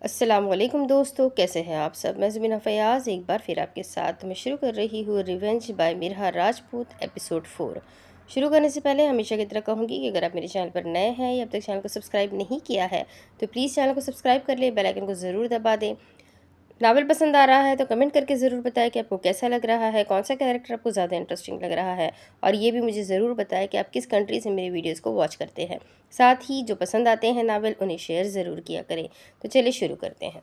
السلام علیکم دوستو، کیسے ہیں آپ سب؟ میں زمینہ فیاض ایک بار پھر آپ کے ساتھ میں شروع کر رہی ہوں ریونج بائی مرحا راجپوت ایپیسوڈ 4۔ شروع کرنے سے پہلے ہمیشہ کی طرح کہوں گی کہ اگر آپ میرے چینل پر نئے ہیں یا اب تک چینل کو سبسکرائب نہیں کیا ہے تو پلیز چینل کو سبسکرائب کر لیں، بیل آئیکن کو ضرور دبا دیں۔ ناول پسند آ رہا ہے تو کمنٹ کر کے ضرور بتائیں کہ آپ کو کیسا لگ رہا ہے، کون سا کیریکٹر آپ کو زیادہ انٹرسٹنگ لگ رہا ہے، اور یہ بھی مجھے ضرور بتائیں کہ آپ کس کنٹری سے میری ویڈیوز کو واچ کرتے ہیں۔ ساتھ ہی جو پسند آتے ہیں ناول انہیں شیئر ضرور کیا کریں۔ تو چلیے شروع کرتے ہیں۔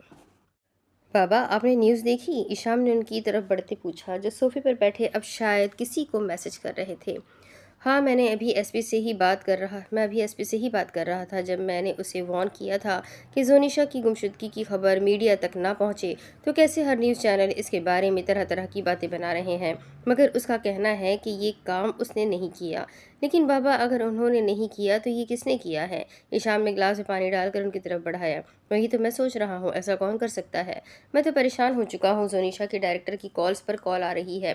بابا، آپ نے نیوز دیکھی؟ ایشام نے ان کی طرف بڑھتے پوچھا جو صوفے پر بیٹھے اب شاید کسی کو میسج کر رہے تھے۔ ہاں، میں ابھی ایس پی سے ہی بات کر رہا تھا جب میں نے اسے وارن کیا تھا کہ زونیشا کی گمشدگی کی خبر میڈیا تک نہ پہنچے تو کیسے ہر نیوز چینل اس کے بارے میں طرح طرح کی باتیں بنا رہے ہیں، مگر اس کا کہنا ہے کہ یہ کام اس نے نہیں کیا۔ لیکن بابا، اگر انہوں نے نہیں کیا تو یہ کس نے کیا ہے؟ ایشام نے گلاس میں پانی ڈال کر ان کی طرف بڑھایا۔ وہی تو میں سوچ رہا ہوں، ایسا کون کر سکتا ہے؟ میں تو پریشان ہو چکا ہوں، زونیشا کے ڈائریکٹر کی کالز پر کال آ رہی ہے۔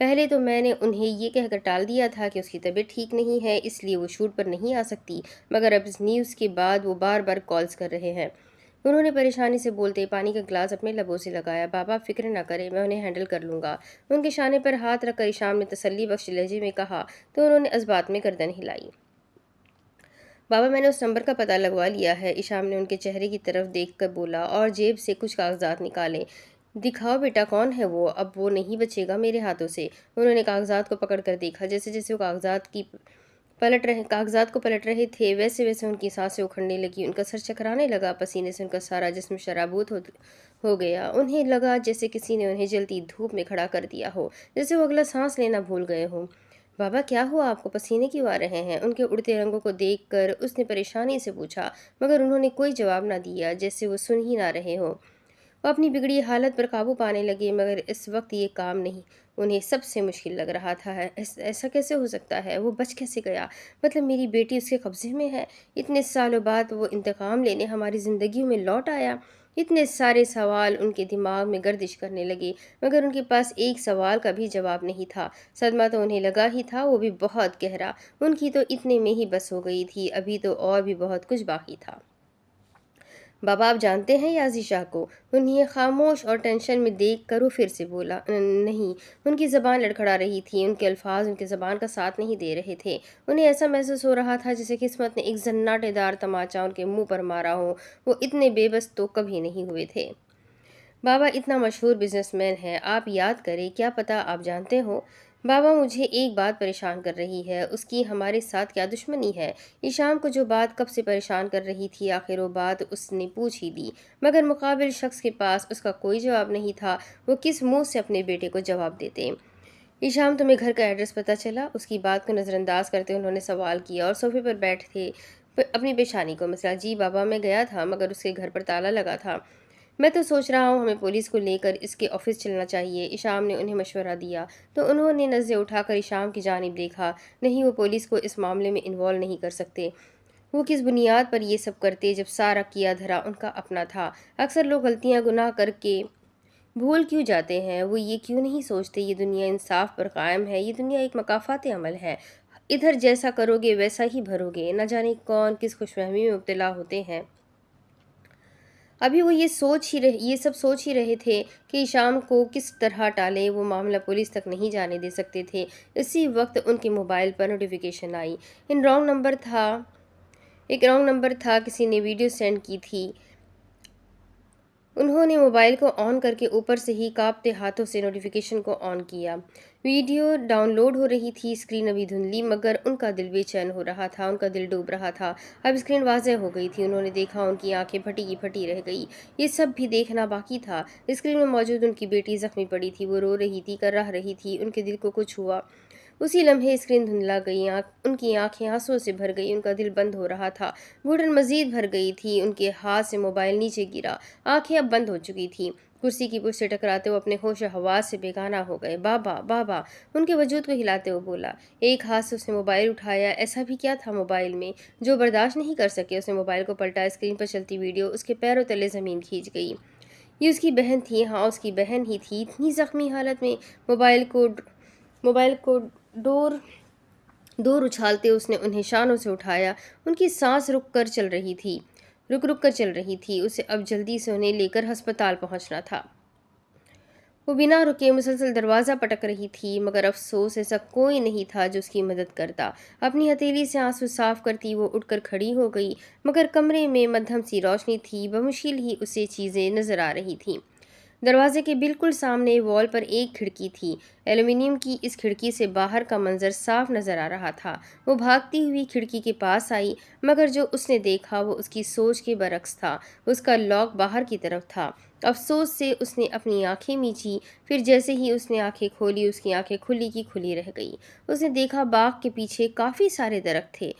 پہلے تو میں نے انہیں یہ کہہ کر ٹال دیا تھا کہ اس کی طبیعت ٹھیک نہیں ہے، اس لیے وہ شوٹ پر نہیں آ سکتی، مگر اب اس نیوز کے بعد وہ بار بار کالز کر رہے ہیں۔ انہوں نے پریشانی سے بولتے پانی کا گلاس اپنے لبوں سے لگایا۔ بابا، فکر نہ کریں، میں انہیں ہینڈل کر لوں گا، ان کے شانے پر ہاتھ رکھ کر ایشام نے تسلی بخش لہجے میں کہا تو انہوں نے اس بات میں گردن ہلائی۔ بابا، میں نے اس نمبر کا پتہ لگوا لیا ہے، ایشام نے ان کے چہرے کی طرف دیکھ کر بولا اور جیب سے کچھ کاغذات نکالے۔ دکھاؤ بیٹا، کون ہے وہ؟ اب وہ نہیں بچے گا میرے ہاتھوں سے۔ انہوں نے کاغذات کو پکڑ کر دیکھا۔ جیسے جیسے وہ کاغذات کو پلٹ رہے تھے ویسے ویسے ان کی سانسیں اکھڑنے لگی، ان کا سر چکرانے لگا، پسینے سے ان کا سارا جسم شرابور ہو گیا۔ انہیں لگا جیسے کسی نے انہیں جلتی دھوپ میں کھڑا کر دیا ہو، جیسے وہ اگلا سانس لینا بھول گئے ہوں۔ بابا، کیا ہوا آپ کو؟ پسینے کیوں آ رہے ہیں؟ ان کے اڑتے رنگوں کو دیکھ کر اس نے پریشانی سے پوچھا، مگر انہوں نے کوئی جواب نہ دیا، جیسے وہ سن ہی نہ رہے ہوں۔ وہ اپنی بگڑی حالت پر قابو پانے لگے، مگر اس وقت یہ کام نہیں انہیں سب سے مشکل لگ رہا تھا۔ ایسا کیسے ہو سکتا ہے؟ وہ بچ کیسے گیا؟ مطلب میری بیٹی اس کے قبضے میں ہے؟ اتنے سالوں بعد وہ انتقام لینے ہماری زندگیوں میں لوٹ آیا؟ اتنے سارے سوال ان کے دماغ میں گردش کرنے لگے، مگر ان کے پاس ایک سوال کا بھی جواب نہیں تھا۔ صدمہ تو انہیں لگا ہی تھا، وہ بھی بہت گہرا۔ ان کی تو اتنے میں ہی بس ہو گئی تھی، ابھی تو اور بھی بہت کچھ باقی تھا۔ بابا، آپ جانتے ہیں یازی شاہ کو؟ انہیں خاموش اور ٹینشن میں دیکھ کر وہ پھر سے بولا۔ نہیں۔ ان کی زبان لڑکھڑا رہی تھی، ان کے الفاظ ان کی زبان کا ساتھ نہیں دے رہے تھے۔ انہیں ایسا محسوس ہو رہا تھا جیسے قسمت نے ایک زناٹے دار تماچا ان کے منہ پر مارا ہو۔ وہ اتنے بے بس تو کبھی نہیں ہوئے تھے۔ بابا اتنا مشہور بزنس مین ہے، آپ یاد کریں، کیا پتہ آپ جانتے ہو؟ بابا، مجھے ایک بات پریشان کر رہی ہے، اس کی ہمارے ساتھ کیا دشمنی ہے؟ ایشام کو جو بات کب سے پریشان کر رہی تھی آخر وہ بات اس نے پوچھ ہی دی، مگر مقابل شخص کے پاس اس کا کوئی جواب نہیں تھا۔ وہ کس منہ سے اپنے بیٹے کو جواب دیتے؟ ایشام، تمہیں گھر کا ایڈریس پتہ چلا؟ اس کی بات کو نظر انداز کرتے انہوں نے سوال کیا اور صوفے پر بیٹھے اپنی پیشانی کو مسلا۔ جی بابا، میں گیا تھا، مگر اس کے گھر پر تالا لگا تھا۔ میں تو سوچ رہا ہوں ہمیں پولیس کو لے کر اس کے آفس چلنا چاہیے، ایشام نے انہیں مشورہ دیا۔ تو انہوں نے نظریں اٹھا کر ایشام کی جانب دیکھا۔ نہیں، وہ پولیس کو اس معاملے میں انوالو نہیں کر سکتے۔ وہ کس بنیاد پر یہ سب کرتے جب سارا کیا دھرا ان کا اپنا تھا؟ اکثر لوگ غلطیاں گناہ کر کے بھول کیوں جاتے ہیں؟ وہ یہ کیوں نہیں سوچتے یہ دنیا انصاف پر قائم ہے، یہ دنیا ایک مکافات عمل ہے، ادھر جیسا کرو گے ویسا ہی بھرو گے۔ نہ جانے کون کس خوش فہمی میں مبتلا ہوتے ہیں۔ ابھی وہ یہ سب سوچ ہی رہے تھے کہ ایشام کو کس طرح ٹالیں، وہ معاملہ پولیس تک نہیں جانے دے سکتے تھے۔ اسی وقت ان کے موبائل پر نوٹیفیکیشن آئی۔ ایک رانگ نمبر تھا، کسی نے ویڈیو سینڈ کی تھی۔ انہوں نے موبائل کو آن کر کے اوپر سے ہی کانپتے ہاتھوں سے نوٹیفیکیشن کو آن کیا۔ ویڈیو ڈاؤن لوڈ ہو رہی تھی، اسکرین ابھی دھندلی، مگر ان کا دل بے چین ہو رہا تھا، ان کا دل ڈوب رہا تھا۔ اب اسکرین واضح ہو گئی تھی، انہوں نے دیکھا ان کی آنکھیں پھٹی کی پھٹی رہ گئی۔ یہ سب بھی دیکھنا باقی تھا۔ اسکرین میں موجود ان کی بیٹی زخمی پڑی تھی، وہ رو رہی تھی، کرہ رہی تھی، ان کے دل کو کچھ ہوا۔ اسی لمحے اسکرین دھندلا گئی، ان کی آنکھیں آنسوؤں سے بھر گئی، ان کا دل بند ہو رہا تھا، گھٹن مزید بھر گئی تھی، ان کے ہاتھ سے موبائل نیچے گرا، آنکھیں اب بند ہو چکی تھیں۔ کرسی کی پشت سے ٹکراتے وہ اپنے ہوش و حواس سے بیگانہ ہو گئے۔ بابا، بابا، ان کے وجود کو ہلاتے ہوئے بولا۔ ایک ہاتھ سے اس نے موبائل اٹھایا۔ ایسا بھی کیا تھا موبائل میں جو برداشت نہیں کر سکے؟ اس نے موبائل کو پلٹا، اسکرین پر چلتی ویڈیو اس کے پیروں تلے زمین کھینچ گئی۔ یہ اس کی بہن تھی، ہاں اس کی بہن ہی تھی، اتنی زخمی حالت میں۔ موبائل کو دور اچھالتے اس نے انہیں شانوں سے اٹھایا، ان کی سانس رک کر چل رہی تھی۔ रुक रुक कर चल रही थी। उसे अब जल्दी से उन्हें लेकर अस्पताल पहुंचना था। वो बिना रुके मुसलसल दरवाज़ा पटक रही थी, मगर अफसोस ऐसा कोई नहीं था जो उसकी मदद करता। अपनी हथेली से आंसू साफ करती वो उठकर खड़ी हो गई, मगर कमरे में मध्यम सी रोशनी थी, बमुश्किल ही उसे चीज़ें नजर आ रही थीं। दरवाजे के बिल्कुल सामने वॉल पर एक खिड़की थी। एल्युमिनियम की इस खिड़की से बाहर का मंजर साफ नजर आ रहा था। वो भागती हुई खिड़की के पास आई, मगर जो उसने देखा वो उसकी सोच के बरक्स था। उसका लॉक बाहर की तरफ था। अफसोस से उसने अपनी आंखें मींची, फिर जैसे ही उसने आंखें खोली उसकी आंखें खुली की खुली रह गई। उसने देखा बाग के पीछे काफ़ी सारे दरख्त थे।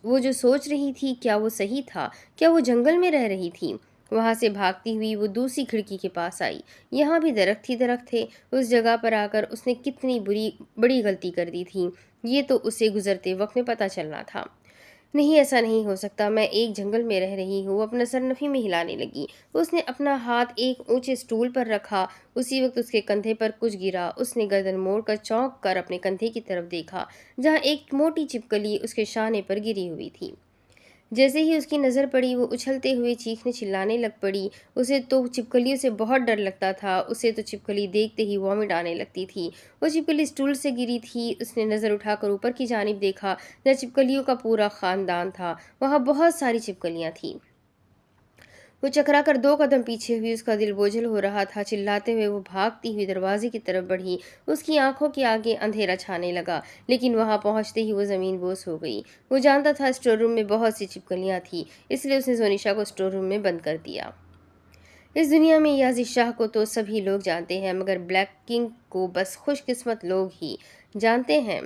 वो जो सोच रही थी, क्या वो सही था? क्या वो जंगल में रह रही थी? वहां से भागती हुई वो दूसरी खिड़की के पास आई। यहाँ भी दरख्त ही दरख्त थे। उस जगह पर आकर उसने कितनी बड़ी गलती कर दी थी, ये तो उसे गुजरते वक्त में पता चलना था। नहीं, ऐसा नहीं हो सकता, मैं एक जंगल में रह रही हूँ। अपना सर नफ़ी में हिलाने लगी। उसने अपना हाथ एक ऊंचे स्टूल पर रखा। उसी वक्त उसके कंधे पर कुछ गिरा। उसने गर्दन मोड़कर चौंक कर अपने कंधे की तरफ देखा, जहाँ एक मोटी छिपकली उसके शाने पर गिरी हुई थी। जैसे ही उसकी नज़र पड़ी वो उछलते हुए चीखने चिल्लाने लग पड़ी। उसे तो छिपकलियों से बहुत डर लगता था। उसे तो छिपकली देखते ही वॉमिट आने लगती थी। वो छिपकली स्टूल से गिरी थी। उसने नज़र उठाकर ऊपर की जानिब देखा, जहाँ छिपकलियों का पूरा खानदान था। वहाँ बहुत सारी छिपकलियाँ थीं। वो चकरा कर 2 कदम पीछे हुई। उसका दिल बोझल हो रहा था। चिल्लाते हुए वो भागती हुई दरवाजे की तरफ बढ़ी। उसकी आंखों के आगे अंधेरा छाने लगा, लेकिन वहां पहुंचते ही वो जमीन बोस हो गई। वो जानता था स्टोर रूम में बहुत सी छिपकलियां थी, इसलिए उसने जोनिशा को स्टोर रूम में बंद कर दिया। इस दुनिया में याज़ी शाह को तो सभी लोग जानते हैं, मगर ब्लैक किंग को बस खुशकिस्मत लोग ही जानते हैं।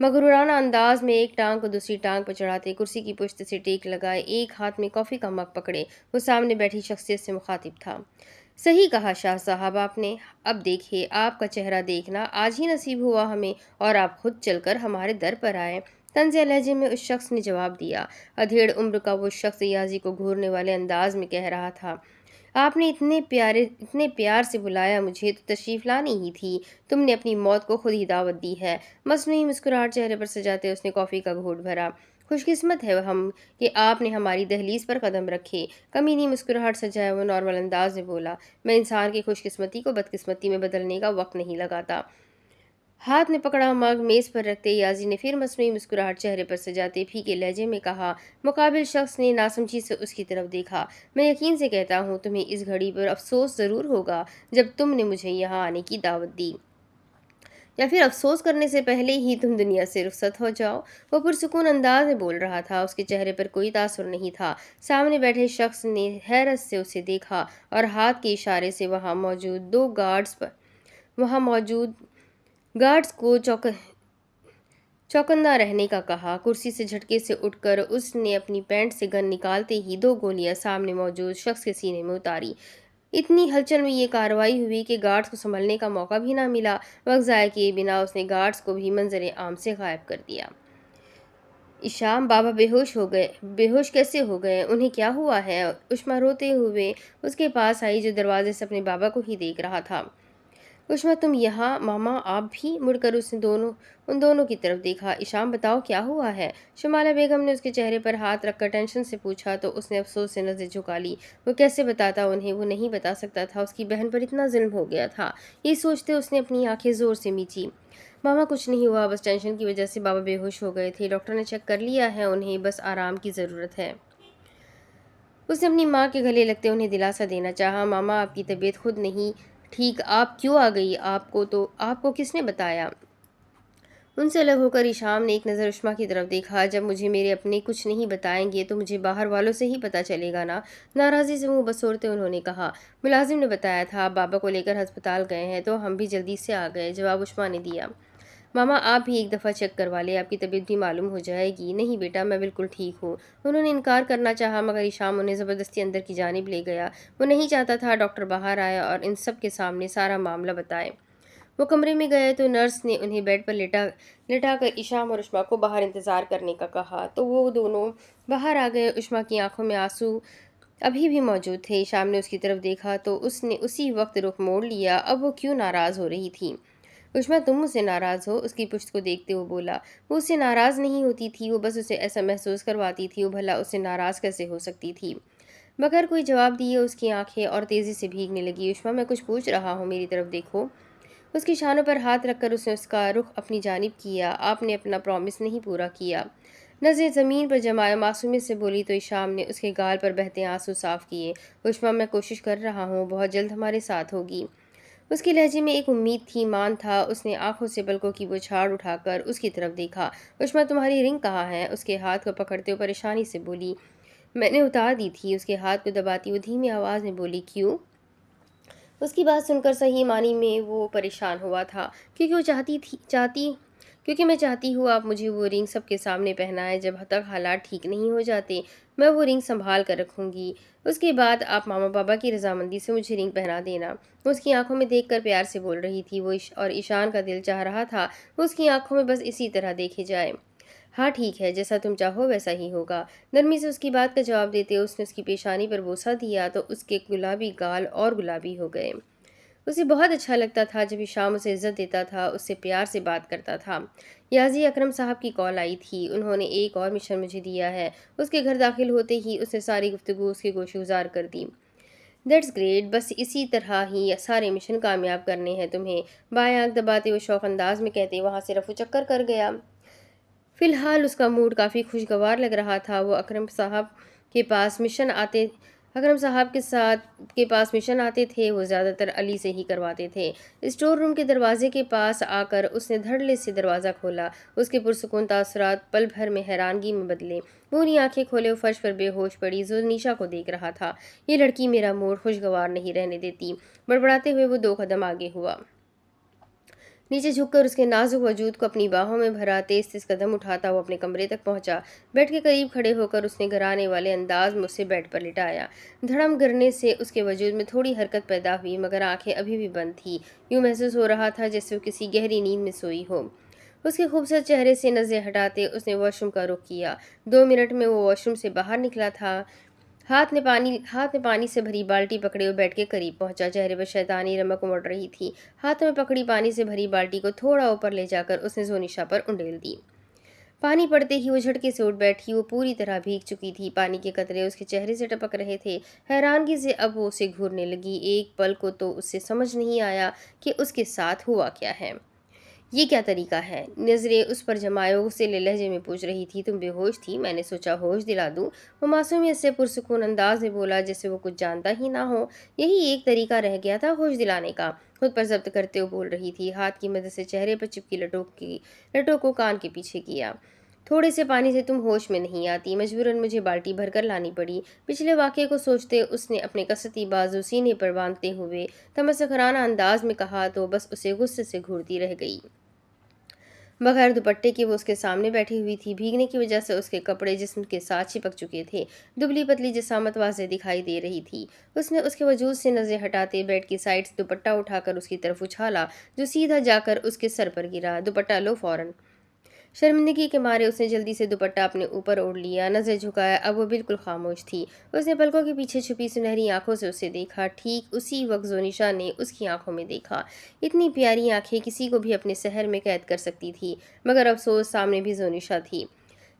मगरूराना अंदाज में एक टांग को दूसरी टांग पर चढ़ाते, कुर्सी की पुश्त से टेक लगाए, एक हाथ में कॉफ़ी का मग पकड़े, वो सामने बैठी शख्सियत से मुखातिब था। सही कहा शाह साहब आपने। अब देखिए, आपका चेहरा देखना आज ही नसीब हुआ हमें, और आप खुद चलकर हमारे दर पर आए। तंज़ लहजे में उस शख्स ने जवाब दिया। अधेड़ उम्र का वो शख्स याजी को घूरने वाले अंदाज में कह रहा था, आपने इतने प्यार से बुलाया मुझे तो तशरीफ़ लानी ही थी। तुमने अपनी मौत को खुद ही दावत दी है। मसनूई मुस्कुराहट चेहरे पर सजाते उसने कॉफ़ी का घूंट भरा। खुशकिस्मत है हम कि आपने हमारी दहलीज पर कदम रखे। कमीनी मुस्कुराहट सजाए वो नॉर्मल अंदाज में बोला, मैं इंसान की खुशकिस्मती को बदकिस्मती में बदलने का वक्त नहीं लगाता। हाथ में पकड़ा मग मेज पर रखते याजी ने फिर मसनूई मुस्कुराहट चेहरे पर सजाते फीके लहजे में कहा। मुकाबिल शख्स ने नासमझी से उसकी तरफ देखा। मैं यकीन से कहता हूँ तुम्हें इस घड़ी पर अफसोस ज़रूर होगा जब तुमने मुझे यहाँ आने की दावत दी, या फिर अफसोस करने से पहले ही तुम दुनिया से रुखसत हो जाओ। वो पुरसुकून अंदाज में बोल रहा था। उसके चेहरे पर कोई तासुर नहीं था। सामने बैठे शख्स ने हैरत से उसे देखा और हाथ के इशारे से वहाँ मौजूद गार्ड्स को चौकन्ना रहने का कहा। कुर्सी से झटके से उठकर उसने अपनी पैंट से गन निकालते ही 2 गोलियां सामने मौजूद शख्स के सीने में उतारी। इतनी हलचल में ये कार्रवाई हुई कि गार्ड्स को संभलने का मौका भी ना मिला। वक्त ज़ाया किए बिना उसने गार्ड्स को भी मंजर आम से गायब कर दिया। इशाम, बाबा बेहोश हो गए। बेहोश कैसे हो गए? उन्हें क्या हुआ है? उष्मा रोते हुए उसके पास आई, जो दरवाजे से अपने बाबा को ही देख रहा था। उष्मा, तुम यहाँ? मामा आप भी? मुड़कर उसने उन दोनों की तरफ देखा। इशाम, बताओ क्या हुआ है? शुमाला बेगम ने उसके चेहरे पर हाथ रखकर टेंशन से पूछा तो उसने अफसोस से नजर झुका ली। वो कैसे बताता उन्हें? वो नहीं बता सकता था। उसकी बहन पर इतना जुल्म हो गया था। ये सोचते उसने अपनी आंखें जोर से मींची। मामा, कुछ नहीं हुआ, बस टेंशन की वजह से बाबा बेहोश हो गए थे। डॉक्टर ने चेक कर लिया है, उन्हें बस आराम की ज़रूरत है। उसने अपनी माँ के गले लगते उन्हें दिलासा देना चाहा। मामा, आपकी तबीयत खुद नहीं ठीक, आप क्यों आ गई? आपको किसने बताया? उनसे अलग होकर इशाम ने एक नज़र उष्मा की तरफ देखा। जब मुझे मेरे अपने कुछ नहीं बताएंगे तो मुझे बाहर वालों से ही पता चलेगा ना। नाराज़ी से मुंह बसोरते उन्होंने कहा। मुलाजिम ने बताया था आप बाबा को लेकर अस्पताल गए हैं, तो हम भी जल्दी से आ गए, जवाब उष्मा ने दिया। मामा, आप भी एक दफ़ा चेक करवा ले, आपकी तबीयत भी मालूम हो जाएगी। नहीं बेटा, मैं बिल्कुल ठीक हूँ। उन्होंने इनकार करना चाहा, मगर इशाम उन्हें ज़बरदस्ती अंदर की जानिब ले गया। वो नहीं चाहता था डॉक्टर बाहर आए और इन सब के सामने सारा मामला बताए। वो कमरे में गए तो नर्स ने उन्हें बेड पर लेटा कर इशाम और उष्मा को बाहर इंतज़ार करने का कहा, तो वो दोनों बाहर आ गए। उष्मा की आंखों में आंसू अभी भी मौजूद थे। इशाम ने उसकी तरफ देखा तो उसने उसी वक्त रुख मोड़ लिया। अब वो क्यों नाराज़ हो रही थी? उष्मा, तुम मुझसे नाराज़ हो? उसकी पुश्त को देखते हुए बोला। वो उससे नाराज़ नहीं होती थी, वो बस उसे ऐसा महसूस करवाती थी। वो भला उससे नाराज़ कैसे हो सकती थी? बगैर कोई जवाब दिए उसकी आंखें और तेज़ी से भीगने लगी। उष्मा, मैं कुछ पूछ रहा हूँ, मेरी तरफ देखो। उसकी शानों पर हाथ रखकर उसने उसका रुख अपनी जानिब किया। आपने अपना प्रॉमिस नहीं पूरा किया। नज़रें ज़मीन पर जमाए मासूमियत से बोली तो इशाम ने उसके गाल पर बहते आंसू साफ किए। उष्मा, मैं कोशिश कर रहा हूँ, बहुत जल्द हमारे साथ होगी। उसके लहजे में एक उम्मीद थी, मान था। उसने आंखों से पलकों की बौछार उठाकर उसकी तरफ देखा। उष्मा, तुम्हारी रिंग कहाँ है? उसके हाथ को पकड़ते हुए परेशानी से बोली। मैंने उतार दी थी। उसके हाथ को दबाती वो धीमी आवाज़ में बोली। क्यों? उसकी बात सुनकर सही मानी में वो परेशान हुआ था। क्योंकि वो क्योंकि मैं चाहती हूँ आप मुझे वो रिंग सबके सामने पहनाएं। जब तक हालात ठीक नहीं हो जाते, मैं वो रिंग संभाल कर रखूंगी। उसके बाद आप मामा पापा की रजामंदी से मुझे रिंग पहना देना। वो उसकी आंखों में देखकर प्यार से बोल रही थी। और ईशान का दिल चाह रहा था वो उसकी आंखों में बस इसी तरह देखे जाए। हाँ ठीक है, जैसा तुम चाहो वैसा ही होगा। नरमी से उसकी बात का जवाब देते उसने उसकी पेशानी पर बोसा दिया तो उसके गुलाबी गाल और गुलाबी हो गए। उसे बहुत अच्छा लगता था जब इशाम उसे इज्जत देता था, उससे प्यार से बात करता था। याजी अकरम साहब की कॉल आई थी। उन्होंने एक और मिशन मुझे दिया है। उसके घर दाखिल होते ही उसने सारी गुफ्तगू उसके गोशेगुजार कर दी। दैट्स ग्रेट, बस इसी तरह ही सारे मिशन कामयाब करने हैं तुम्हें। बाएं आंख दबाते हुए शौक अंदाज में कहते वहां से रफू चक्कर कर गया। फिलहाल उसका मूड काफ़ी खुशगवार लग रहा था। वो के पास मिशन आते अकरम साहब के पास मिशन आते थे, वो ज़्यादातर अली से ही करवाते थे। स्टोर रूम के दरवाजे के पास आकर उसने धड़ल्ले से दरवाज़ा खोला। उसके पुरसुकून तासुरात पल भर में हैरानगी में बदले। पूरी आंखें खोले वो फर्श पर बेहोश पड़ी जो निशा को देख रहा था। ये लड़की मेरा मूड खुशगवार नहीं रहने देती। बड़बड़ाते हुए वो 2 कदम आगे हुआ। नीचे झुककर उसके नाजुक वजूद को अपनी बाहों में भरा तेज तेज कदम उठाता वो अपने कमरे तक पहुंचा। बेड के करीब खड़े होकर उसने घराने वाले अंदाज में उसे बेड पर लिटाया। धड़म गिरने से उसके वजूद में थोड़ी हरकत पैदा हुई, मगर आंखें अभी भी बंद थी। यूं महसूस हो रहा था जैसे वो किसी गहरी नींद में सोई हो। उसके खूबसूरत चेहरे से नजरें हटाते उसने वॉशरूम का रुख किया। 2 मिनट में वो वॉशरूम से बाहर निकला था। हाथ में पानी से भरी बाल्टी पकड़े हुए बेड के करीब पहुंचा। चेहरे पर शैतानी रमक उमड़ रही थी। हाथों में पकड़ी पानी से भरी बाल्टी को थोड़ा ऊपर ले जाकर उसने जोनिशा पर उंडेल दी। पानी पड़ते ही वो झटके से उठ बैठी। वो पूरी तरह भीग चुकी थी। पानी के कतरे उसके चेहरे से टपक रहे थे। हैरानगी से अब वो उसे घूरने लगी। एक पल को तो उससे समझ नहीं आया कि उसके साथ हुआ क्या है। ये क्या तरीका है? नजरें उस पर जमाए उसे लहजे में पूछ रही थी। तुम बेहोश थी, मैंने सोचा होश दिला दूं। वो मासूमियत से पुरसुकून अंदाज में बोला जैसे वो कुछ जानता ही ना हो। यही एक तरीका रह गया था होश दिलाने का। खुद पर जब्त करते हुए बोल रही थी। हाथ की मदद से चेहरे पर चिपकी लटों को कान के पीछे किया। थोड़े से पानी से तुम होश में नहीं आती, मजबूरन मुझे बाल्टी भरकर लानी पड़ी। पिछले वाक़ये को सोचते उसने अपने कसती बाजू सीने पर बांधते हुए तमस्खराना अंदाज में कहा तो बस उसे गुस्से से घूरती रह गई। बगैर दुपट्टे के वो उसके सामने बैठी हुई थी। भीगने की वजह से उसके कपड़े जिस्म के साथ चिपक चुके थे। दुबली पतली जिसामत वाज़ेह दिखाई दे रही थी। उसने उसके वजूद से नजरें हटाते बेड की साइड से दुपट्टा उठाकर उसकी तरफ उछाला जो सीधा जाकर उसके सर पर गिरा। दुपट्टा लो फौरन। शर्मिंदगी के मारे उसने जल्दी से दुपट्टा अपने ऊपर ओढ़ लिया। नजर झुकाया, अब वो बिल्कुल खामोश थी। उसने पलकों के पीछे छुपी सुनहरी आंखों से उसे देखा। ठीक उसी वक्त जोनिशा ने उसकी आंखों में देखा। इतनी प्यारी आंखें किसी को भी अपने शहर में कैद कर सकती थी, मगर अफसोस सामने भी जोनिशा थी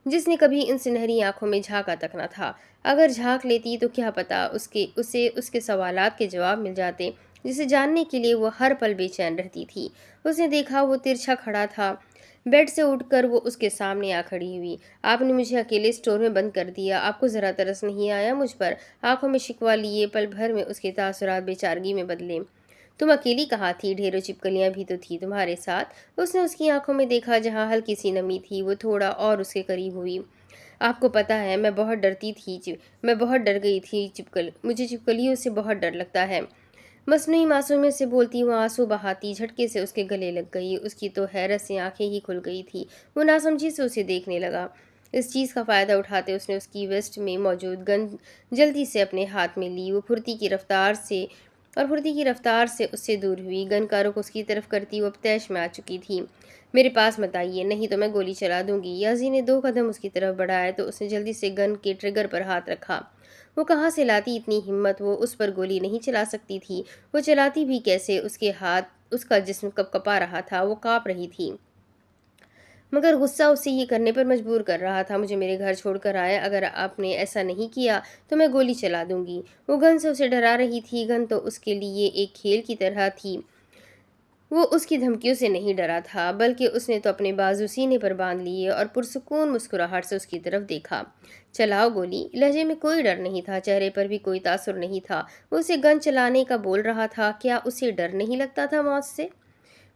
जिसने कभी इन सुनहरी आंखों में झांका तक न था। अगर झांक लेती तो क्या पता उसे उसके सवालात के जवाब मिल जाते जिसे जानने के लिए वो हर पल बेचैन रहती थी। उसने देखा वो तिरछा खड़ा था। बेड से उठकर वो उसके सामने आ खड़ी हुई। आपने मुझे अकेले स्टोर में बंद कर दिया, आपको ज़रा तरस नहीं आया मुझ पर? आंखों में शिकवा लिए पल भर में उसके तासुरात बेचारगी में बदले। तुम अकेली कहाँ थी? ढेरों छिपकलियां भी तो थी तुम्हारे साथ। उसने उसकी आंखों में देखा जहाँ हल्की सी नमी थी। वो थोड़ा और उसके करीब हुई। आपको पता है मैं बहुत डर गई थी। मुझे छिपकलियों से बहुत डर लगता है। मसनूई मासूमियत से बोलती हुआ आंसू बहाती झटके से उसके गले लग गई। उसकी तो हैरत से आंखें ही खुल गई थी। वो नासमझी से उसे देखने लगा। इस चीज़ का फ़ायदा उठाते उसने उसकी वेस्ट में मौजूद गन जल्दी से अपने हाथ में ली। वो फुर्ती की रफ्तार से उससे दूर हुई। गन का रुख उसकी तरफ करती वो अब तैश में आ चुकी थी। मेरे पास मत आइए, नहीं तो मैं गोली चला दूंगी। याजी ने 2 कदम उसकी तरफ बढ़ाए तो उसने जल्दी से गन के ट्रिगर पर हाथ रखा। वो कहाँ से लाती इतनी हिम्मत? वो उस पर गोली नहीं चला सकती थी। वो चलाती भी कैसे? उसका जिस्म कपकपा रहा था, वो काँप रही थी। مگر غصہ اسے یہ کرنے پر مجبور کر رہا تھا۔ مجھے میرے گھر چھوڑ کر آئے، اگر آپ نے ایسا نہیں کیا تو میں گولی چلا دوں گی۔ وہ گن سے اسے ڈرا رہی تھی۔ گن تو اس کے لیے ایک کھیل کی طرح تھی۔ وہ اس کی دھمکیوں سے نہیں ڈرا تھا، بلکہ اس نے تو اپنے بازو سینے پر باندھ لیے اور پرسکون مسکراہٹ سے اس کی طرف دیکھا۔ چلاؤ گولی۔ لہجے میں کوئی ڈر نہیں تھا، چہرے پر بھی کوئی تاثر نہیں تھا۔ وہ اسے گن چلانے کا بول رہا تھا۔ کیا اسے ڈر نہیں لگتا تھا موت سے؟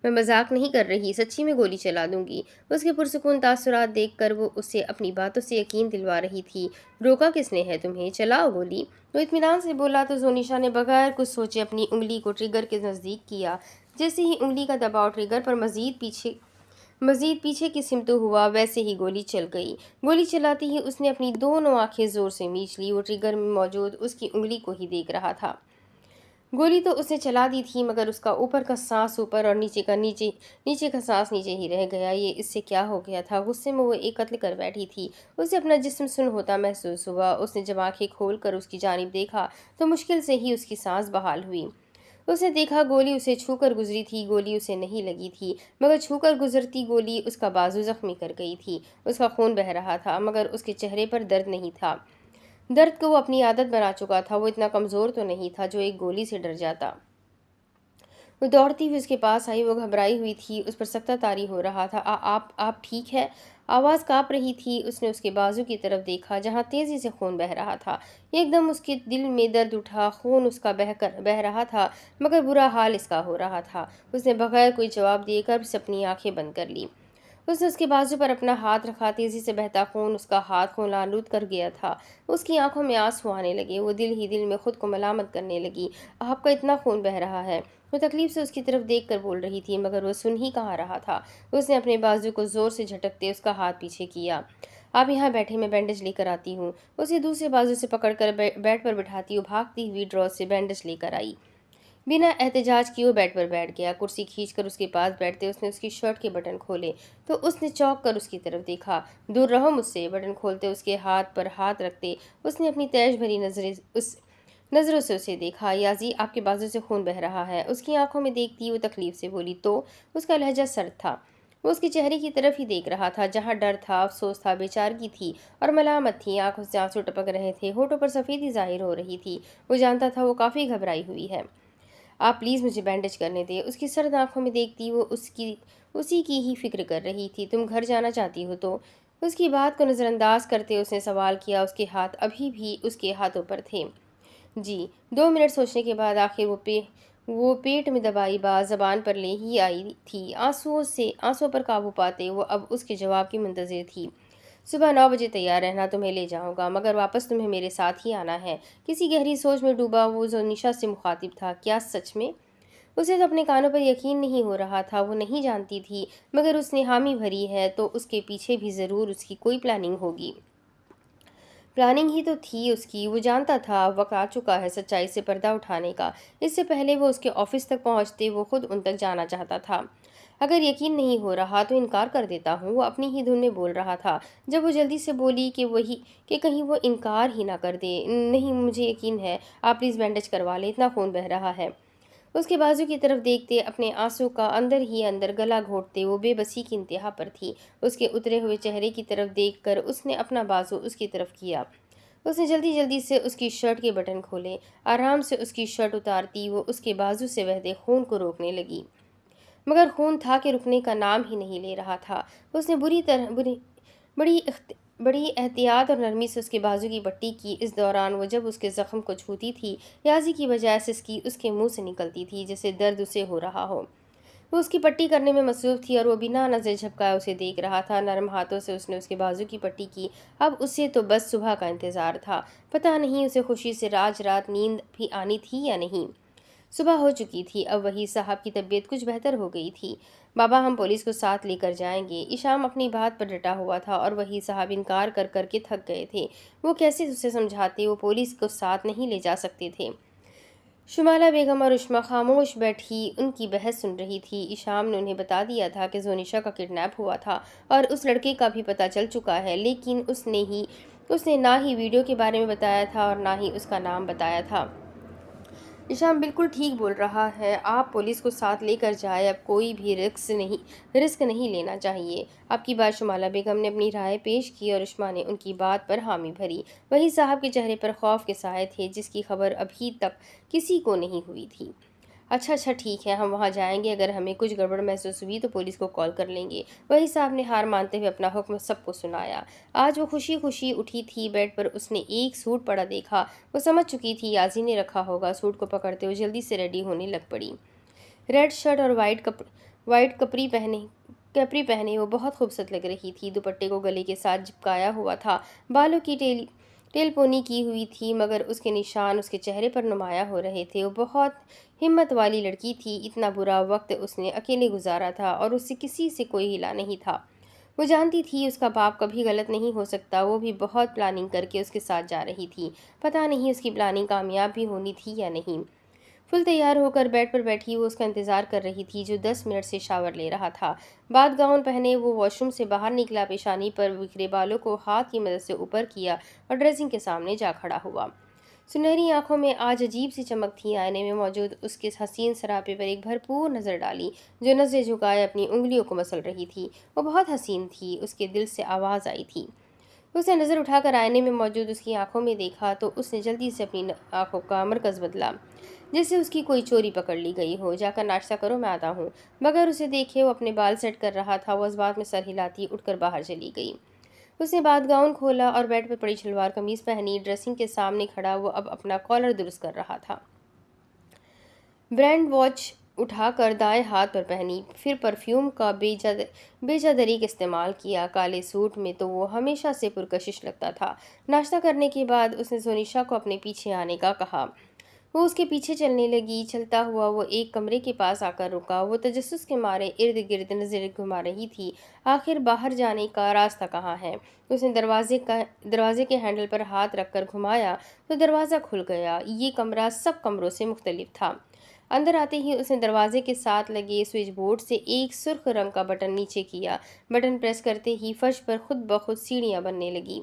میں مذاق نہیں کر رہی، سچی میں گولی چلا دوں گی۔ اس کے پرسکون تاثرات دیکھ کر وہ اسے اپنی باتوں سے یقین دلوا رہی تھی۔ روکا کس نے ہے تمہیں؟ چلاؤ گولی۔ وہ اطمینان سے بولا تو زونیشا نے بغیر کچھ سوچے اپنی انگلی کو ٹریگر کے نزدیک کیا۔ جیسے ہی انگلی کا دباؤ ٹریگر پر مزید پیچھے کی سمت ہوا، ویسے ہی گولی چل گئی۔ گولی چلاتی ہی اس نے اپنی دونوں آنکھیں زور سے میچ لی۔ وہ ٹریگر میں موجود اس کی انگلی کو ہی دیکھ رہا تھا۔ گولی تو اس نے چلا دی تھی، مگر اس کا اوپر کا سانس اوپر اور نیچے کا سانس نیچے ہی رہ گیا۔ یہ اس سے کیا ہو گیا تھا؟ غصے میں وہ ایک قتل کر بیٹھی تھی۔ اسے اپنا جسم سن ہوتا محسوس ہوا۔ اس نے جب آنکھیں کھول کر اس کی جانب دیکھا تو مشکل سے ہی اس کی سانس بحال ہوئی۔ اس نے دیکھا گولی اسے چھو کر گزری تھی۔ گولی اسے نہیں لگی تھی، مگر چھو کر گزرتی گولی اس کا بازو زخمی کر گئی تھی۔ اس کا خون بہہ رہا تھا، مگر اس کے چہرے پر درد نہیں تھا۔ درد کو وہ اپنی عادت بنا چکا تھا۔ وہ اتنا کمزور تو نہیں تھا جو ایک گولی سے ڈر جاتا۔ وہ دوڑتی ہوئی اس کے پاس آئی۔ وہ گھبرائی ہوئی تھی، اس پر سختہ طاری ہو رہا تھا۔ آپ ٹھیک ہے؟ آواز کانپ رہی تھی۔ اس نے اس کے بازو کی طرف دیکھا جہاں تیزی سے خون بہہ رہا تھا۔ ایک دم اس کے دل میں درد اٹھا۔ خون اس کا بہہ رہا تھا، مگر برا حال اس کا ہو رہا تھا۔ اس نے بغیر کوئی جواب دیے قبر سے اپنی آنکھیں بند کر لی۔ اس نے اس کے بازو پر اپنا ہاتھ رکھا۔ تیزی سے بہتا خون اس کا ہاتھ خون آلود کر گیا تھا۔ اس کی آنکھوں میں آنسو آنے لگے۔ وہ دل ہی دل میں خود کو ملامت کرنے لگی۔ آپ کا اتنا خون بہہ رہا ہے؟ وہ تکلیف سے اس کی طرف دیکھ کر بول رہی تھی، مگر وہ سن ہی کہاں رہا تھا۔ اس نے اپنے بازو کو زور سے جھٹکتے اس کا ہاتھ پیچھے کیا۔ آپ یہاں بیٹھے، میں بینڈیج لے کر آتی ہوں۔ اسے دوسرے بازو سے پکڑ کر بیڈ پر بٹھاتی وہ بھاگتی ہوئی ڈرا سے بینڈیج لے کر آئی۔ بنا احتجاج کیے وہ بیڈ پر بیٹھ گیا۔ کرسی کھینچ کر اس کے پاس بیٹھتے اس نے اس کی شرٹ کے بٹن کھولے تو اس نے چونک کر اس کی طرف دیکھا۔ دور رہو مجھ سے۔ بٹن کھولتے اس کے ہاتھ پر ہاتھ رکھتے اس نے اپنی تیش بھری نظروں سے اسے دیکھا۔ یازی، آپ کے بازو سے خون بہہ رہا ہے۔ اس کی آنکھوں میں دیکھتی وہ تکلیف سے بولی تو اس کا لہجہ سرد تھا۔ وہ اس کے چہرے کی طرف ہی دیکھ رہا تھا جہاں ڈر تھا، افسوس تھا، بے چارگی تھی اور ملامت تھی۔ آنکھوں سے آنسو ٹپک رہے تھے، ہونٹوں پر سفیدی ظاہر ہو رہی تھی۔ وہ جانتا تھا وہ کافی گھبرائی ہوئی ہے۔ آپ پلیز مجھے بینڈیج کرنے دیں۔ اس کی سرد آنکھوں میں دیکھتی وہ اسی کی ہی فکر کر رہی تھی۔ تم گھر جانا چاہتی ہو تو؟ اس کی بات کو نظر انداز کرتے اس نے سوال کیا۔ اس کے ہاتھ ابھی بھی اس کے ہاتھوں پر تھے۔ جی۔ 2 منٹ سوچنے کے بعد آخر وہ پیٹ میں دبائی بات زبان پر لے ہی آئی تھی۔ آنسوؤں پر قابو پاتے وہ اب اس کے جواب کی منتظر تھی۔ صبح 9 بجے تیار رہنا، تمہیں لے جاؤں گا، مگر واپس تمہیں میرے ساتھ ہی آنا ہے۔ کسی گہری سوچ میں ڈوبا وہ زونیشا سے مخاطب تھا۔ کیا سچ میں؟ اسے تو اپنے کانوں پر یقین نہیں ہو رہا تھا۔ وہ نہیں جانتی تھی، مگر اس نے حامی بھری ہے تو اس کے پیچھے بھی ضرور اس کی کوئی پلاننگ ہوگی۔ پلاننگ ہی تو تھی اس کی۔ وہ جانتا تھا اب وقت آ چکا ہے سچائی سے پردہ اٹھانے کا۔ اس سے پہلے وہ اس کے آفس تک پہنچتے وہ خود ان تک جانا چاہتا تھا۔ اگر یقین نہیں ہو رہا تو انکار کر دیتا ہوں، وہ اپنی ہی دھن میں بول رہا تھا۔ جب وہ جلدی سے بولی کہ کہیں وہ انکار ہی نہ کر دے۔ نہیں، مجھے یقین ہے، آپ پلیز بینڈیج کروا لیں، اتنا خون بہہ رہا ہے۔ اس کے بازو کی طرف دیکھتے اپنے آنسو کا اندر ہی اندر گلا گھونٹتے وہ بے بسی کی انتہا پر تھی۔ اس کے اترے ہوئے چہرے کی طرف دیکھ کر اس نے اپنا بازو اس کی طرف کیا۔ اس نے جلدی سے اس کی شرٹ کے بٹن کھولے۔ آرام سے اس کی شرٹ اتارتی وہ اس کے بازو سے بہتے خون کو روکنے لگی، مگر خون تھا کہ رکنے کا نام ہی نہیں لے رہا تھا۔ اس نے بڑی احتیاط اور نرمی سے اس کے بازو کی پٹی کی۔ اس دوران وہ جب اس کے زخم کو چھوتی تھی، یازی کی بجائے سسکی اس کے منہ سے نکلتی تھی جیسے درد اسے ہو رہا ہو۔ وہ اس کی پٹی کرنے میں مصروف تھی اور وہ بنا نظر جھپکائے اسے دیکھ رہا تھا۔ نرم ہاتھوں سے اس نے اس کے بازو کی پٹی کی۔ اب اسے تو بس صبح کا انتظار تھا۔ پتہ نہیں اسے خوشی سے آج رات نیند بھی آنی تھی یا نہیں۔ صبح ہو چکی تھی۔ اب وحید صاحب کی طبیعت کچھ بہتر ہو گئی تھی۔ بابا، ہم پولیس کو ساتھ لے کر جائیں گے۔ ایشام اپنی بات پر ڈٹا ہوا تھا اور وحید صاحب انکار کر کے تھک گئے تھے۔ وہ کیسے اسے سمجھاتے وہ پولیس کو ساتھ نہیں لے جا سکتے تھے۔ شمالہ بیگم اور اشما خاموش بیٹھی ان کی بحث سن رہی تھی۔ ایشام نے انہیں بتا دیا تھا کہ زونیشا کا کڈنیپ ہوا تھا اور اس لڑکے کا بھی پتہ چل چکا ہے، لیکن اس نے نہ ہی ویڈیو کے بارے میں بتایا تھا اور نہ ہی اس کا نام بتایا تھا۔ ईशान बिल्कुल ठीक बोल रहा है। आप पुलिस को साथ लेकर जाए, अब कोई भी रिस्क नहीं लेना चाहिए। आपकी बात शुमाला बेगम ने अपनी राय पेश की और उस्मा ने उनकी बात पर हामी भरी। वही साहब के चेहरे पर खौफ के साए थे, जिसकी खबर अभी तक किसी को नहीं हुई थी। अच्छा अच्छा ठीक है, हम वहाँ जाएंगे। अगर हमें कुछ गड़बड़ महसूस हुई तो पुलिस को कॉल कर लेंगे। वही साहब ने हार मानते हुए अपना हुक्म सबको सुनाया। आज वो खुशी खुशी उठी थी। बेड पर उसने एक सूट पड़ा देखा। वो समझ चुकी थी याजी ने रखा होगा। सूट को पकड़ते हुए जल्दी से रेडी होने लग पड़ी। रेड शर्ट और वाइट कपड़ी पहने वो बहुत खूबसूरत लग रही थी। दुपट्टे को गले के साथ चिपकाया हुआ था। बालों की टेल पोनी की हुई थी, मगर उसके निशान उसके चेहरे पर नुमाया हो रहे थे। वो बहुत हिम्मत वाली लड़की थी। इतना बुरा वक्त उसने अकेले गुजारा था और उससे किसी से कोई हिला नहीं था। वो जानती थी उसका बाप कभी गलत नहीं हो सकता। वो भी बहुत प्लानिंग करके उसके साथ जा रही थी। पता नहीं उसकी प्लानिंग कामयाब भी होनी थी या नहीं। फुल तैयार होकर बेड पर बैठी वो उसका इंतजार कर रही थी, जो 10 मिनट से शावर ले रहा था। बाद गाउन पहने वो वॉशरूम से बाहर निकला। पेशानी पर बिखरे बालों को हाथ की मदद से ऊपर किया और ड्रेसिंग के सामने जा खड़ा हुआ। सुनहरी आंखों में आज अजीब सी चमक थी। आईने में मौजूद उसके हसीन सरापे पर एक भरपूर नज़र डाली, जो नज़रें झुकाए अपनी उंगलियों को मसल रही थी। वो बहुत हसीन थी। उसके दिल से आवाज़ आई थी। उसने नज़र उठाकर आईने में मौजूद उसकी आंखों में देखा तो उसने जल्दी से अपनी आंखों का मरकज़ बदला, जैसे उसकी कोई चोरी पकड़ ली गई हो। जाकर नाश्ता करो, मैं आता हूँ। बगैर उसे देखे वो अपने बाल सेट कर रहा था। वो इस बात में सर हिलाती उठकर बाहर चली गई। उसने बाद गाउन खोला और बेड पर पड़ी शलवार कमीज पहनी। ड्रेसिंग के सामने खड़ा वो अब अपना कॉलर दुरुस्त कर रहा था। ब्रांड वॉच उठाकर दाएं हाथ पर पहनी, फिर परफ्यूम का बेजादरीक इस्तेमाल किया। काले सूट में तो वो हमेशा से पुरकशिश लगता था। नाश्ता करने के बाद उसने सोनिशा को अपने पीछे आने का कहा। वो उसके पीछे चलने लगी। चलता हुआ वो एक कमरे के पास आकर रुका। वो तजस्सुस के मारे इर्द गिर्द नजरें घुमा रही थी। आखिर बाहर जाने का रास्ता कहाँ है? उसने दरवाजे के हैंडल पर हाथ रखकर घुमाया तो दरवाज़ा खुल गया। ये कमरा सब कमरों से मुख्तलिफ था। अंदर आते ही उसने दरवाजे के साथ लगे स्विच बोर्ड से एक सुर्ख रंग का बटन नीचे किया। बटन प्रेस करते ही फर्श पर खुद ब खुद सीढ़ियाँ बनने लगी।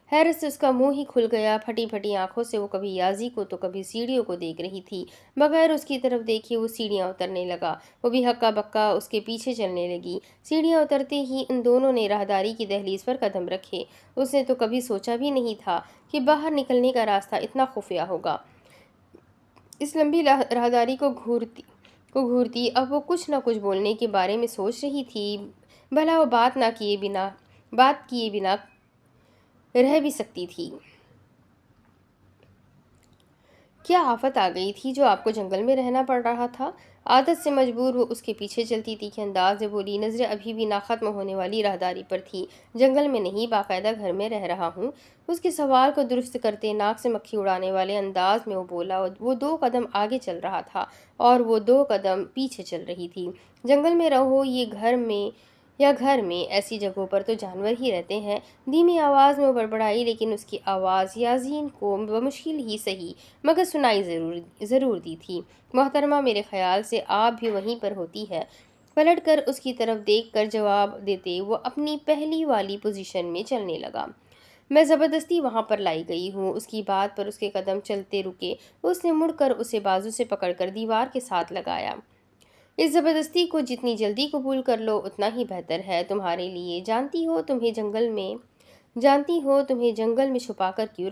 हैरत से उसका मुंह ही खुल गया। फटी फटी आंखों से वो कभी याजी को तो कभी सीढ़ियों को देख रही थी। बगैर उसकी तरफ देखे वो सीढ़ियां उतरने लगा। वो भी हक्का बक्का उसके पीछे चलने लगी। सीढ़ियां उतरते ही उन दोनों ने राहदारी की दहलीज पर कदम रखे। उसने तो कभी सोचा भी नहीं था कि बाहर निकलने का रास्ता इतना खुफिया होगा। इस लंबी राहदारी को घूरती अब वो कुछ न कुछ बोलने के बारे में सोच रही थी। भला वो बात किए बिना रह भी सकती थी। क्या आफत आ गई थी जो आपको जंगल में रहना पड़ रहा था? आदत से मजबूर वो उसके पीछे चलती तीखे अंदाज में बोली। नजरें अभी भी ना खत्म होने वाली राहदारी पर थी। जंगल में नहीं, बाकायदा घर में रह रहा हूँ। उसके सवाल को दुरुस्त करते नाक से मक्खी उड़ाने वाले अंदाज में वो बोला। वो 2 कदम आगे चल रहा था और वो 2 कदम पीछे चल रही थी। जंगल में रहो ये घर में ऐसी जगहों पर तो जानवर ही रहते हैं। धीमी आवाज़ में वो बड़बड़ाई, लेकिन उसकी आवाज़ याजीन को बमुश्किल ही सही मगर सुनाई ज़रूर दी थी। मोहतरमा, मेरे ख्याल से आप भी वहीं पर होती है। पलट कर उसकी तरफ देख कर जवाब देते वो अपनी पहली वाली पोजीशन में चलने लगा। मैं ज़बरदस्ती वहाँ पर लाई गई हूँ। उसकी बात पर उसके कदम चलते रुके। उसने मुड़कर उसे बाजू से पकड़कर दीवार के साथ लगाया। इस ज़बरदस्ती को जितनी जल्दी कबूल कर लो उतना ही बेहतर है तुम्हारे लिए। जानती हो तुम्हें जंगल में छुपाकर क्यों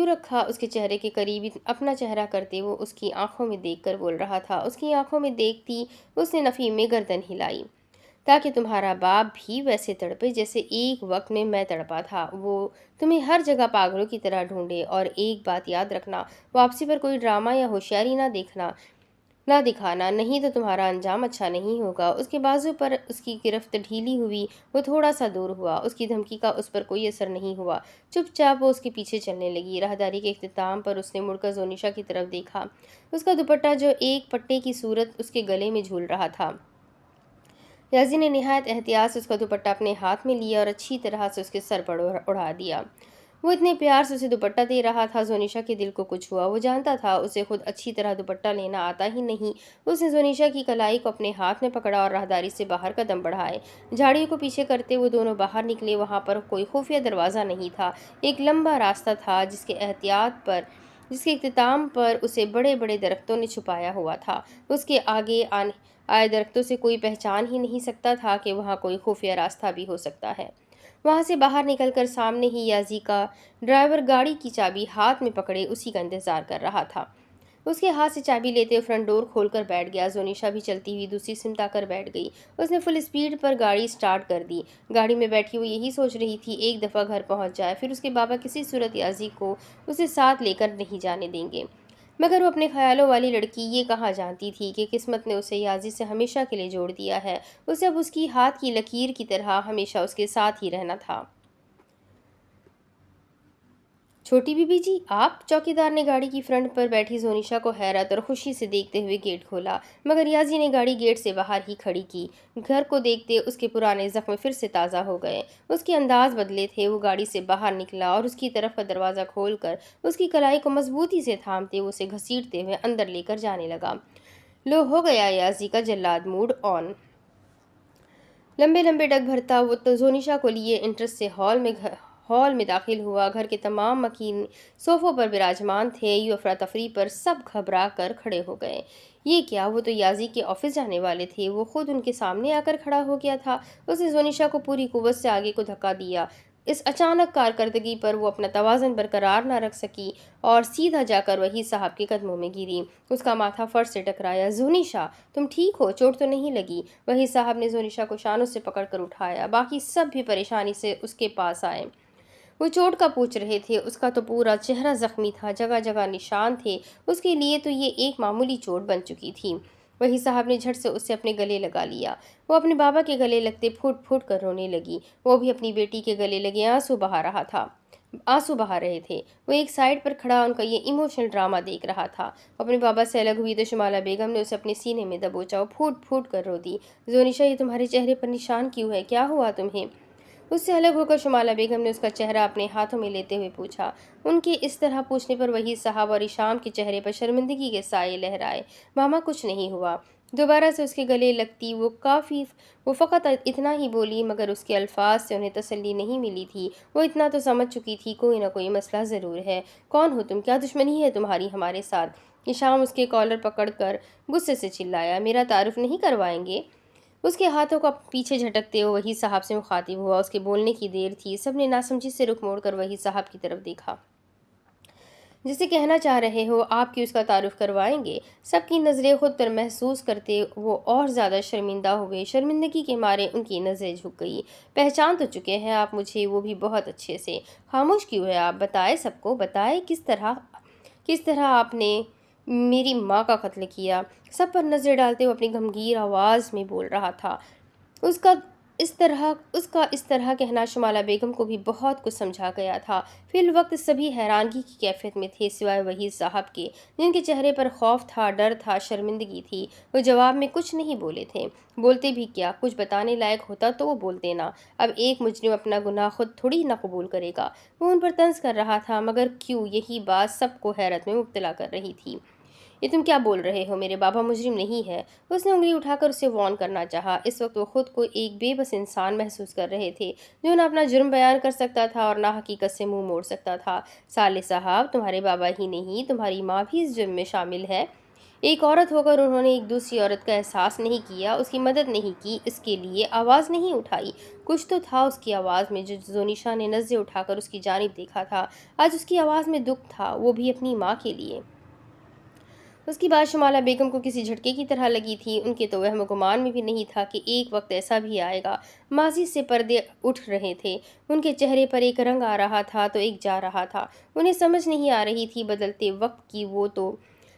रखा? उसके चेहरे के करीब अपना चेहरा करते वो उसकी आंखों में देखकर बोल रहा था। उसकी आंखों में देखती उसने नफ़ी में गर्दन हिलाई। ताकि तुम्हारा बाप भी वैसे तड़पे जैसे एक वक्त में मैं तड़पा था। वो तुम्हें हर जगह पागलों की तरह ढूंढे। और एक बात याद रखना, वापसी पर कोई ड्रामा या होशियारी ना दिखाना, नहीं तो तुम्हारा अंजाम अच्छा नहीं होगा। उसके बाजू पर उसकी गिरफ्त ढीली हुई। वो थोड़ा सा दूर हुआ। उसकी धमकी का उस पर कोई असर नहीं हुआ। चुपचाप वो उसके पीछे चलने लगी। राहदारी के इख्तिताम पर उसने मुड़कर जोनिशा की तरफ देखा। उसका दुपट्टा जो एक पट्टे की सूरत उसके गले में झूल रहा था। याजी ने निहायत एहतियात से उसका दुपट्टा अपने हाथ में लिया और अच्छी तरह से उसके सर पर उड़ा दिया। वो इतने प्यार से उसे दुपट्टा दे रहा था। जोनिशा के दिल को कुछ हुआ। वो जानता था उसे खुद अच्छी तरह दुपट्टा लेना आता ही नहीं। उसने जोनिशा की कलाई को अपने हाथ में पकड़ा और राहदारी से बाहर कदम बढ़ाए। झाड़ियों को पीछे करते वो दोनों बाहर निकले। वहां पर कोई खुफिया दरवाज़ा नहीं था, एक लंबा रास्ता था जिसके इख्तिताम पर उसे बड़े बड़े दरख्तों ने छुपाया हुआ था। उसके आगे आए दरख्तों से कोई पहचान ही नहीं सकता था कि वहाँ कोई खुफिया रास्ता भी हो सकता है। वहां से बाहर निकलकर सामने ही याजी का ड्राइवर गाड़ी की चाबी हाथ में पकड़े उसी का इंतजार कर रहा था। उसके हाथ से चाबी लेते हुए फ्रंट डोर खोलकर बैठ गया। जोनिशा भी चलती हुई दूसरी सिमत आकर बैठ गई। उसने फुल स्पीड पर गाड़ी स्टार्ट कर दी। गाड़ी में बैठी वो यही सोच रही थी, एक दफ़ा घर पहुंच जाए, फिर उसके बाबा किसी सूरत याजी को उसे साथ लेकर नहीं जाने देंगे। मगर वो अपने ख्यालों वाली लड़की ये कहाँ जानती थी कि किस्मत ने उसे याजी से हमेशा के लिए जोड़ दिया है। उसे अब उसकी हाथ की लकीर की तरह हमेशा उसके साथ ही रहना था। छोटी बीबी जी आप? चौकीदार ने गाड़ी की फ्रंट पर बैठी जोनिशा को हैरत और खुशी से देखते हुए गेट खोला, मगर याजी ने गाड़ी गेट से बाहर ही खड़ी की। घर को देखते उसके पुराने जख्म फिर से ताज़ा हो गए। उसके अंदाज बदले थे। वो गाड़ी से बाहर निकला और उसकी तरफ का दरवाज़ा खोलकर उसकी कलाई को मजबूती से थामते उसे घसीटते हुए अंदर लेकर जाने लगा। लो, हो गया याजी का जल्लाद मूड ऑन। लंबे लंबे डग भरता वो तो जोनिशा को लिए इंटरेस्ट से हॉल में दाखिल हुआ। घर के तमाम मकीन सोफों पर विराजमान थे। यूं अफरा तफरी पर सब घबरा कर खड़े हो गए। ये क्या, वो तो याजी के ऑफिस जाने वाले थे। वो खुद उनके सामने आकर खड़ा हो गया था। उसने जोनिशा को पूरी कुव्वत से आगे को धक्का दिया। इस अचानक कारकर्दगी पर वो अपना तवाज़ुन बरकरार न रख सकी और सीधा जाकर वही साहब के कदमों में गिरी। उसका माथा फर्श से टकराया। जोनिशा, तुम ठीक हो? चोट तो नहीं लगी? वही साहब ने जोनिशा को शानों से पकड़कर उठाया। बाकी सब भी परेशानी से उसके पास आए। वो चोट का पूछ रहे थे। उसका तो पूरा चेहरा जख्मी था, जगह जगह निशान थे। उसके लिए तो ये एक मामूली चोट बन चुकी थी। वही साहब ने झट से उससे अपने गले लगा लिया। वो अपने बाबा के गले लगते फूट फूट कर रोने लगी। वो भी अपनी बेटी के गले लगे आंसू बहा रहे थे। वो एक साइड पर खड़ा उनका ये इमोशनल ड्रामा देख रहा था। अपने बाबा से अलग हुई तो शुमाला बेगम ने उसे अपने सीने में दबोचा। वो फूट फूट कर रो दी। जोनिशा, ये तुम्हारे चेहरे पर निशान क्यों है? क्या हुआ तुम्हें? उससे अलग होकर शुमाला बेगम ने उसका चेहरा अपने हाथों में लेते हुए पूछा। उनके इस तरह पूछने पर वही साहब और इशाम के चेहरे पर शर्मिंदगी के साए लहराए। मामा, कुछ नहीं हुआ। दोबारा से उसके गले लगती वो फ़कत इतना ही बोली, मगर उसके अल्फाज से उन्हें तसल्ली नहीं मिली थी। वो इतना तो समझ चुकी थी, कोई ना कोई मसला ज़रूर है। कौन हो तुम? क्या दुश्मनी है तुम्हारी हमारे साथ? इशाम उसके कॉलर पकड़कर गुस्से से चिल्लाया। मेरा तारुफ नहीं करवाएंगे? उसके हाथों का पीछे झटकते हुए वही साहब से मुखातिब हुआ। उसके बोलने की देर थी। सबने नासमझी से रुख मोड़कर वही साहब की तरफ देखा। जिसे कहना चाह रहे हो आप कि उसका तारुफ करवाएंगे? सबकी नज़रें खुद पर महसूस करते वो और ज़्यादा शर्मिंदा हो गए। शर्मिंदगी के मारे उनकी नज़रें झुक गई। पहचान तो चुके हैं आप मुझे, वो भी बहुत अच्छे से। खामोश क्यों है आप? बताए सबको, बताए किस तरह आपने मेरी माँ का कत्ल किया? सब पर नज़र डालते हुए अपनी गंभीर आवाज़ में बोल रहा था। उसका उसका इस तरह कहना शुमाला बेगम को भी बहुत कुछ समझा गया था। फिर वक्त सभी हैरानगी की कैफियत में थे, सिवाय वही साहब के, जिनके चेहरे पर खौफ था, डर था, शर्मिंदगी थी। वो जवाब में कुछ नहीं बोले थे। बोलते भी क्या, कुछ बताने लायक होता तो वो बोल देना। अब एक मुजरिम अपना गुनाह खुद थोड़ी ना कबूल करेगा। वो उन पर तंज कर रहा था, मगर क्यों? यही बात सबको हैरत में मुब्तला कर रही थी। ये तुम क्या बोल रहे हो? मेरे बाबा मुजरिम नहीं है। उसने उंगली उठाकर उसे वार्न करना चाहा। इस वक्त वो खुद को एक बेबस इंसान महसूस कर रहे थे, जो ना अपना जुर्म बयान कर सकता था और ना हकीकत से मुंह मोड़ सकता था। साले साहब, तुम्हारे बाबा ही नहीं, तुम्हारी माँ भी इस जुर्म में शामिल है। एक औरत होकर उन्होंने एक दूसरी औरत का एहसास नहीं किया, उसकी मदद नहीं की, इसके लिए आवाज़ नहीं उठाई। कुछ तो था उसकी आवाज़ में, जो जोनिशा ने नज़रें उठाकर उसकी जानिब देखा था। आज उसकी आवाज़ में दुख था, वो भी अपनी माँ के लिए। उसकी बात शुमाला बेगम को किसी झटके की तरह लगी थी। उनके तो वहम गुमान में भी नहीं था कि एक वक्त ऐसा भी आएगा। माजी से पर्दे उठ रहे थे। उनके चेहरे पर एक रंग आ रहा था तो एक जा रहा था। उन्हें समझ नहीं आ रही थी बदलते वक्त की। वो तो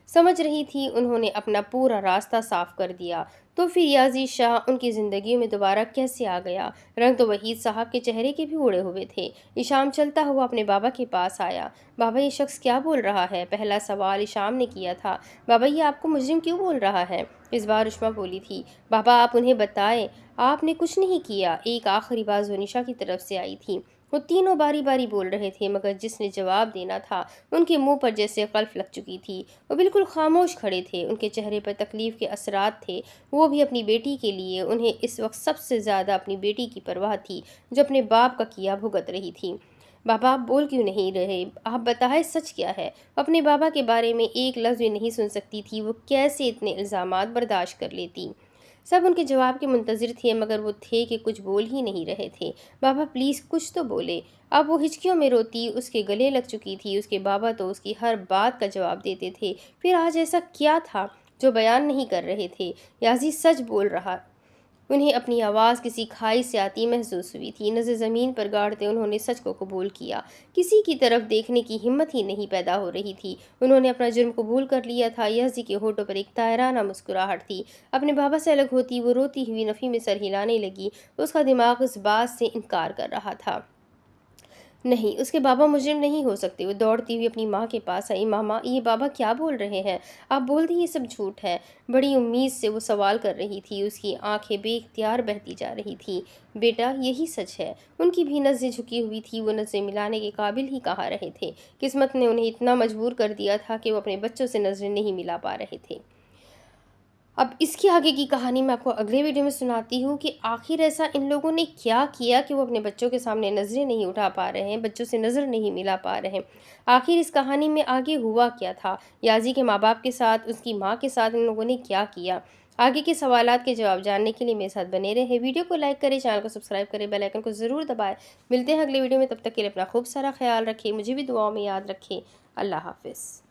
समझ रही थी उन्होंने अपना पूरा रास्ता साफ कर दिया। तो फिर याजी शाह उनकी ज़िंदगी में दोबारा कैसे आ गया? रंग तो वहीद साहब के चेहरे के भी उड़े हुए थे। इशाम चलता हुआ अपने बाबा के पास आया। बाबा, ये शख्स क्या बोल रहा है? पहला सवाल इशाम ने किया था। बाबा, ये आपको मुजरिम क्यों बोल रहा है? इस बार उष्मा बोली थी। बाबा, आप उन्हें बताएं, आपने कुछ नहीं किया। एक आखिरी बात जोनिशा की तरफ से आई थी। وہ تینوں باری باری بول رہے تھے، مگر جس نے جواب دینا تھا ان کے منہ پر جیسے قلف لگ چکی تھی۔ وہ بالکل خاموش کھڑے تھے، ان کے چہرے پر تکلیف کے اثرات تھے۔ وہ بھی اپنی بیٹی کے لیے، انہیں اس وقت سب سے زیادہ اپنی بیٹی کی پرواہ تھی جو اپنے باپ کا کیا بھگت رہی تھی۔ بابا آپ بول کیوں نہیں رہے؟ آپ بتائیں سچ کیا ہے؟ وہ اپنے بابا کے بارے میں ایک لفظ بھی نہیں سن سکتی تھی، وہ کیسے اتنے الزامات برداشت کر لیتی؟ سب ان کے جواب کے منتظر تھے، مگر وہ تھے کہ کچھ بول ہی نہیں رہے تھے۔ بابا پلیز کچھ تو بولے۔ اب وہ ہچکیوں میں روتی، اس کے گلے لگ چکی تھی۔ اس کے بابا تو اس کی ہر بات کا جواب دیتے تھے، پھر آج ایسا کیا تھا جو بیان نہیں کر رہے تھے؟ یازی سچ بول رہا۔ انہیں اپنی آواز کسی کھائی سے آتی محسوس ہوئی تھی۔ نظر زمین پر گاڑتے انہوں نے سچ کو قبول کیا۔ کسی کی طرف دیکھنے کی ہمت ہی نہیں پیدا ہو رہی تھی۔ انہوں نے اپنا جرم قبول کر لیا تھا۔ یازی کے ہونٹوں پر ایک طائرانہ مسکراہٹ تھی۔ اپنے بابا سے الگ ہوتی وہ روتی ہوئی نفی میں سر ہلانے لگی۔ اس کا دماغ اس بات سے انکار کر رہا تھا۔ نہیں، اس کے بابا مجرم نہیں ہو سکتے۔ وہ دوڑتی ہوئی اپنی ماں کے پاس آئی۔ ماما، یہ بابا کیا بول رہے ہیں؟ آپ بول دیں یہ سب جھوٹ ہے۔ بڑی امید سے وہ سوال کر رہی تھی۔ اس کی آنکھیں بے اختیار بہتی جا رہی تھیں۔ بیٹا یہی سچ ہے۔ ان کی بھی نظریں جھکی ہوئی تھی، وہ نظریں ملانے کے قابل ہی کہاں رہے تھے۔ قسمت نے انہیں اتنا مجبور کر دیا تھا کہ وہ اپنے بچوں سے نظریں نہیں ملا پا رہے تھے۔ اب اس کی آگے کی کہانی میں آپ کو اگلے ویڈیو میں سناتی ہوں کہ آخر ایسا ان لوگوں نے کیا کیا کہ وہ اپنے بچوں کے سامنے نظریں نہیں اٹھا پا رہے ہیں، بچوں سے نظر نہیں ملا پا رہے ہیں۔ آخر اس کہانی میں آگے ہوا کیا تھا؟ یازی کے ماں باپ کے ساتھ، اس کی ماں کے ساتھ ان لوگوں نے کیا کیا؟ آگے کے سوالات کے جواب جاننے کے لیے میرے ساتھ بنے رہے۔ ویڈیو کو لائک کریں، چینل کو سبسکرائب کریں، بیل آئیکن کو ضرور دبائیں۔ ملتے ہیں اگلے ویڈیو میں، تب تک کے لیے اپنا خوب سارا خیال رکھیں، مجھے بھی دعاؤں میں یاد رکھیں۔ اللہ حافظ۔